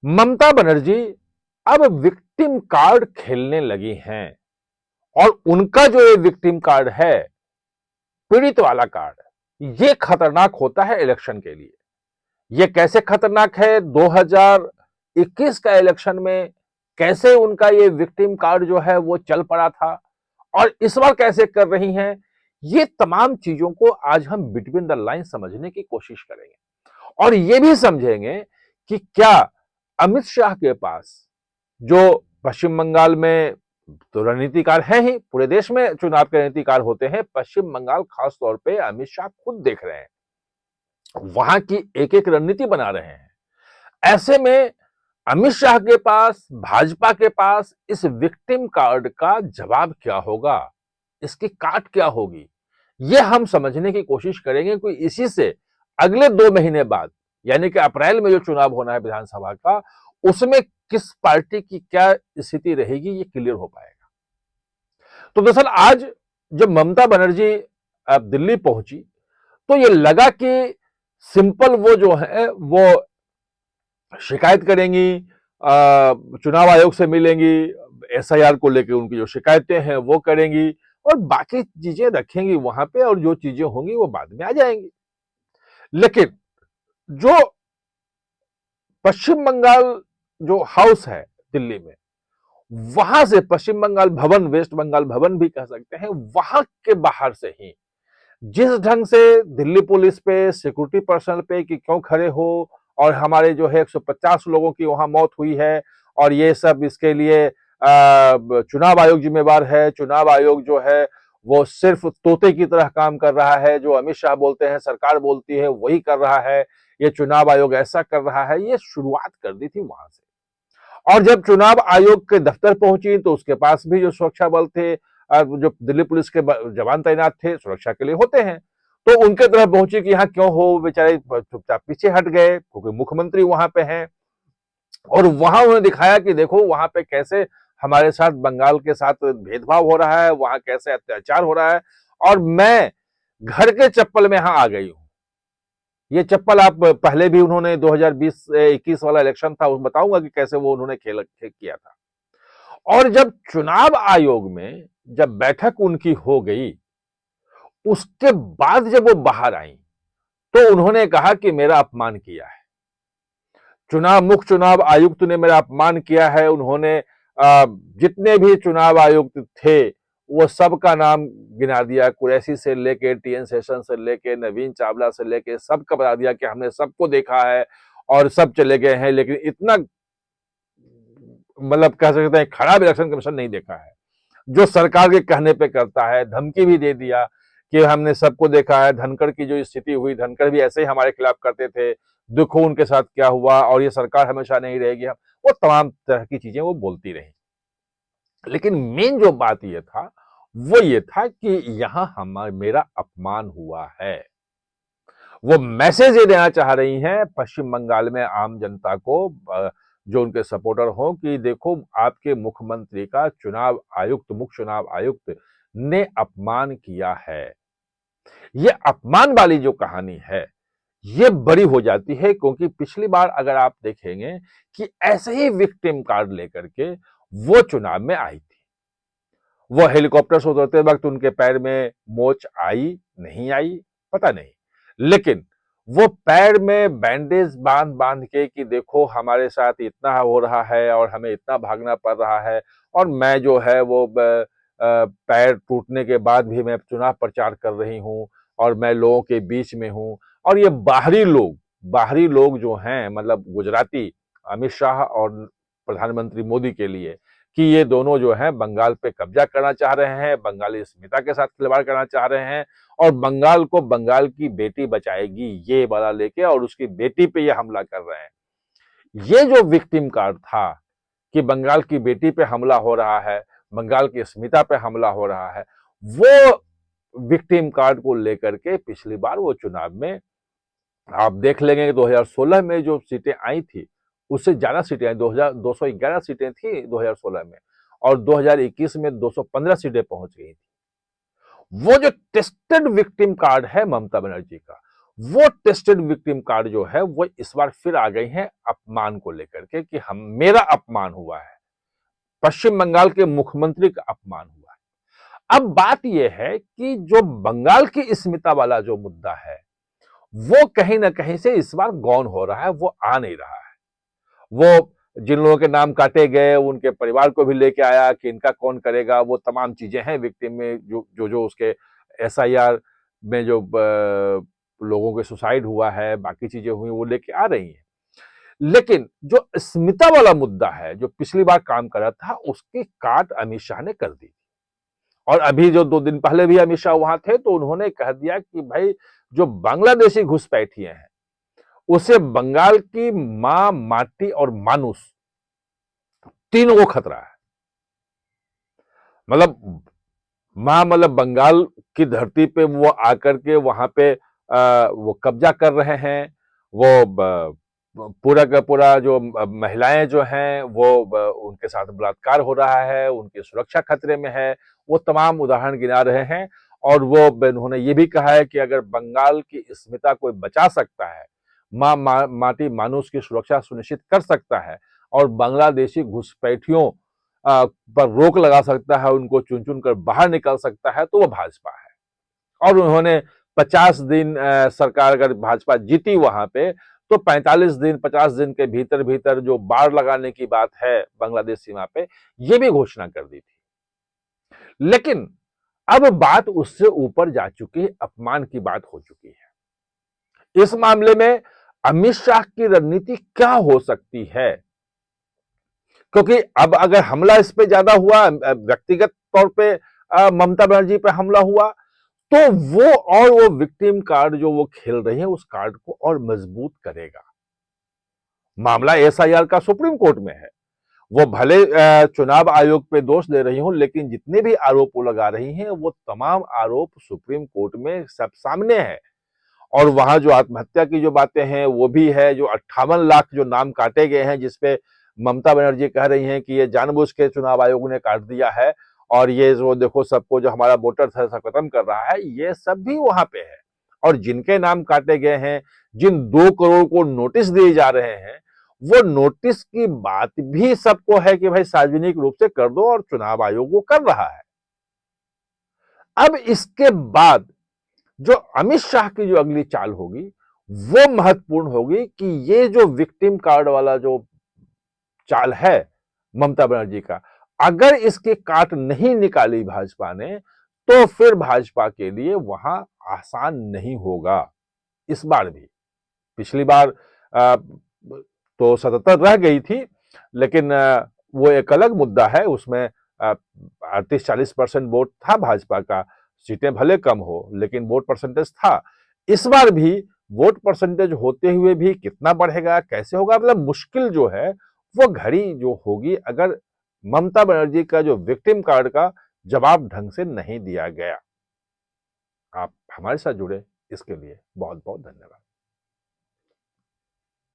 ममता बनर्जी अब victim card खेलने लगी हैं और उनका जो ये विक्टिम कार्ड है, पीड़ित वाला कार्ड, ये खतरनाक होता है इलेक्शन के लिए। ये कैसे खतरनाक है? 2021 का इलेक्शन में कैसे उनका ये विक्टिम कार्ड जो है वो चल पड़ा था और इस बार कैसे कर रही हैं, ये तमाम चीजों को आज हम बिटवीन द लाइन समझने की कोशिश करेंगे और ये भी समझेंगे कि क्या अमित शाह के पास, जो पश्चिम बंगाल में तो रणनीतिकार हैं ही, पूरे देश में चुनाव के रणनीतिकार होते हैं, पश्चिम बंगाल खास तौर पे अमित शाह खुद देख रहे हैं, वहां की एक एक रणनीति बना रहे हैं। ऐसे में अमित शाह के पास, भाजपा के पास इस विक्टिम कार्ड का जवाब क्या होगा, इसकी काट क्या होगी, यह हम समझने की कोशिश करेंगे। कोई इसी से अगले 2 महीने बाद, यानी कि अप्रैल में जो चुनाव होना है विधानसभा का, उसमें किस पार्टी की क्या स्थिति रहेगी, ये क्लियर हो पाएगा। तो दरअसल आज जब ममता बनर्जी अब दिल्ली पहुंची, तो ये लगा कि सिंपल वो जो है वो शिकायत करेंगी, चुनाव आयोग से मिलेंगी, एसआईआर को लेकर उनकी जो शिकायतें हैं वो करेंगी और बाकी चीजें रखेंगी वहां पे और जो चीजें होंगी वो बाद में आ जाएंगी। लेकिन जो पश्चिम बंगाल जो हाउस है दिल्ली में, वहां से पश्चिम बंगाल भवन, वेस्ट बंगाल भवन भी कह सकते हैं, वहां के बाहर से ही जिस ढंग से दिल्ली पुलिस पे, सिक्योरिटी पर्सनल पे कि क्यों खड़े हो और हमारे जो है 150 लोगों की वहां मौत हुई है और ये सब इसके लिए चुनाव आयोग जिम्मेवार है, चुनाव आयोग जो है वो सिर्फ तोते की तरह काम कर रहा है, जो अमित शाह बोलते हैं, सरकार बोलती है वही कर रहा है, ये चुनाव आयोग ऐसा कर रहा है, ये शुरुआत कर दी थी वहां से। और जब चुनाव आयोग के दफ्तर पहुंची तो उसके पास भी जो सुरक्षा बल थे, जो दिल्ली पुलिस के जवान तैनात थे, सुरक्षा के लिए होते हैं, तो उनके तरफ पहुंची कि यहाँ क्यों हो, बेचारे चुपचाप पीछे हट गए क्योंकि मुख्यमंत्री वहां पे हैं। और वहां उन्होंने दिखाया कि देखो वहां पे कैसे हमारे साथ, बंगाल के साथ भेदभाव हो रहा है, वहां कैसे अत्याचार हो रहा है और मैं घर के चप्पल में यहां आ गई हूं। ये चप्पल आप पहले भी उन्होंने 2020-21 वाला इलेक्शन था, उस बताऊंगा कि कैसे वो उन्होंने खेल किया था। और जब चुनाव आयोग में जब बैठक उनकी हो गई, उसके बाद जब वो बाहर आई तो उन्होंने कहा कि मेरा अपमान किया है, मुख्य चुनाव आयुक्त ने मेरा अपमान किया है। उन्होंने जितने भी चुनाव आयुक्त थे वो सबका नाम गिना दिया, कुरैशी से लेके, टीएन सेशन से लेके, नवीन चावला से लेके, सबका बता दिया कि हमने सबको देखा है और सब चले गए हैं, लेकिन इतना मतलब कह सकते हैं खराब इलेक्शन कमीशन नहीं देखा है, जो सरकार के कहने पे करता है। धमकी भी दे दिया कि हमने सबको देखा है, धनखड़ की जो स्थिति हुई, धनखड़ भी ऐसे ही हमारे खिलाफ करते थे, देखो उनके साथ क्या हुआ और ये सरकार हमेशा नहीं रहेगी, हम वो तमाम तरह की चीजें वो बोलती रही। लेकिन मेन जो बात ये था वो ये था कि यहां हमारा मेरा अपमान हुआ है। वो मैसेज ये देना चाह रही हैं पश्चिम बंगाल में आम जनता को, जो उनके सपोर्टर हो, कि देखो आपके मुख्यमंत्री का चुनाव आयुक्त, मुख्य चुनाव आयुक्त ने अपमान किया है। ये अपमान वाली जो कहानी है ये बड़ी हो जाती है, क्योंकि पिछली बार अगर आप देखेंगे कि ऐसे ही विक्टिम कार्ड लेकर के वो चुनाव में आई थी। वो हेलीकॉप्टर से उतरते वक्त उनके पैर में मोच आई, नहीं आई, पता नहीं, लेकिन वो पैर में बैंडेज बांध बांध के कि देखो हमारे साथ इतना हो रहा है और हमें इतना भागना पड़ रहा है और मैं जो है वो पैर टूटने के बाद भी मैं चुनाव प्रचार कर रही हूँ और मैं लोगों के बीच में हूँ। और ये बाहरी लोग जो हैं, मतलब गुजराती, अमित शाह और प्रधानमंत्री मोदी के लिए, कि ये दोनों जो है बंगाल पे कब्जा करना चाह रहे हैं, बंगाली अस्मिता के साथ खिलवाड़ करना चाह रहे हैं और बंगाल को बंगाल की बेटी बचाएगी ये वाला लेके और उसकी बेटी पे ये हमला कर रहे हैं। ये जो विक्टिम कार्ड था कि बंगाल की बेटी पे हमला हो रहा है, बंगाल की अस्मिता पे हमला हो रहा है, वो विक्टिम कार्ड को लेकर के पिछली बार वो चुनाव में आप देख लेंगे कि 2016 में जो सीटें आई थी उससे ज्यादा सीटें आई, 211 सीटें थी 2016 में और 2021 में 215 सीटें पहुंच गई थी। वो जो टेस्टेड विक्टिम कार्ड है ममता बनर्जी का, वो टेस्टेड विक्टिम कार्ड जो है वो इस बार फिर आ गई हैं अपमान को लेकर के कि हम मेरा अपमान हुआ है, पश्चिम बंगाल के मुख्यमंत्री का अपमान हुआ है। अब बात यह है कि जो बंगाल की अस्मिता वाला जो मुद्दा है वो कहीं ना कहीं से इस बार गौन हो रहा है, वो आ नहीं रहा है। वो जिन लोगों के नाम काटे गए उनके परिवार को भी लेके आया कि इनका कौन करेगा, वो तमाम चीजें हैं विक्टिम में जो जो जो उसके एसआईआर में जो लोगों के सुसाइड हुआ है, बाकी चीजें हुई, वो लेके आ रही हैं। लेकिन जो अस्मिता वाला मुद्दा है जो पिछली बार काम कर रहा था उसकी काट अमित शाह ने कर दी। और अभी जो 2 दिन पहले भी अमित शाह वहां थे तो उन्होंने कह दिया कि भाई जो बांग्लादेशी घुसपैठिए हैं उसे बंगाल की मां, माटी और मानुस तीनों को खतरा है। मतलब मां मतलब बंगाल की धरती पे वो आकर के वहां पे वो कब्जा कर रहे हैं। वो पूरा का पूरा जो महिलाएं जो हैं वो उनके साथ बलात्कार हो रहा है, उनकी सुरक्षा खतरे में है। वो तमाम उदाहरण गिना रहे हैं। और वो उन्होंने ये भी कहा है कि अगर बंगाल की अस्मिता कोई बचा सकता है, माटी मानुस की सुरक्षा सुनिश्चित कर सकता है और बांग्लादेशी घुसपैठियों पर रोक लगा सकता है, उनको चुन चुन कर बाहर निकाल सकता है, तो वो भाजपा है। और उन्होंने 50 दिन सरकार अगर भाजपा जीती वहां पे तो 45 दिन 50 दिन के भीतर भीतर जो बाढ़ लगाने की बात है बांग्लादेश सीमा पे, ये भी घोषणा कर दी थी। लेकिन अब बात उससे ऊपर जा चुकी है, अपमान की बात हो चुकी है। इस मामले में अमित शाह की रणनीति क्या हो सकती है? क्योंकि अब अगर हमला इस पे ज्यादा हुआ, व्यक्तिगत तौर पे ममता बनर्जी पे हमला हुआ, तो वो विक्टिम कार्ड जो वो खेल रही है उस कार्ड को और मजबूत करेगा। मामला एसआईआर का सुप्रीम कोर्ट में है। वो भले चुनाव आयोग पे दोष दे रही हूं, लेकिन जितने भी आरोप वो लगा रही हैं वो तमाम आरोप सुप्रीम कोर्ट में सब सामने है। और वहां जो आत्महत्या की जो बातें हैं वो भी है, जो 58 लाख जो नाम काटे गए हैं जिसपे ममता बनर्जी कह रही हैं कि ये जानबूझ के चुनाव आयोग ने काट दिया है और ये जो देखो सबको जो हमारा वोटर था सब खत्म कर रहा है, ये सब भी वहां पे है। और जिनके नाम काटे गए हैं, जिन 2 करोड़ को नोटिस दिए जा रहे हैं, वो नोटिस की बात भी सबको है कि भाई सार्वजनिक रूप से कर दो, और चुनाव आयोग वो कर रहा है। अब इसके बाद जो अमित शाह की जो अगली चाल होगी वो महत्वपूर्ण होगी कि ये जो विक्टिम कार्ड वाला जो चाल है ममता बनर्जी का, अगर इसकी काट नहीं निकाली भाजपा ने तो फिर भाजपा के लिए वहां आसान नहीं होगा। इस बार भी, पिछली बार तो 77 रह गई थी, लेकिन वो एक अलग मुद्दा है। उसमें 38-40% वोट था भाजपा का, सीटें भले कम हो लेकिन वोट परसेंटेज था। इस बार भी वोट परसेंटेज होते हुए भी कितना बढ़ेगा, कैसे होगा, मतलब मुश्किल जो है वो घड़ी जो होगी अगर ममता बनर्जी का जो विक्टिम कार्ड का जवाब ढंग से नहीं दिया गया। आप हमारे साथ जुड़े इसके लिए बहुत बहुत धन्यवाद।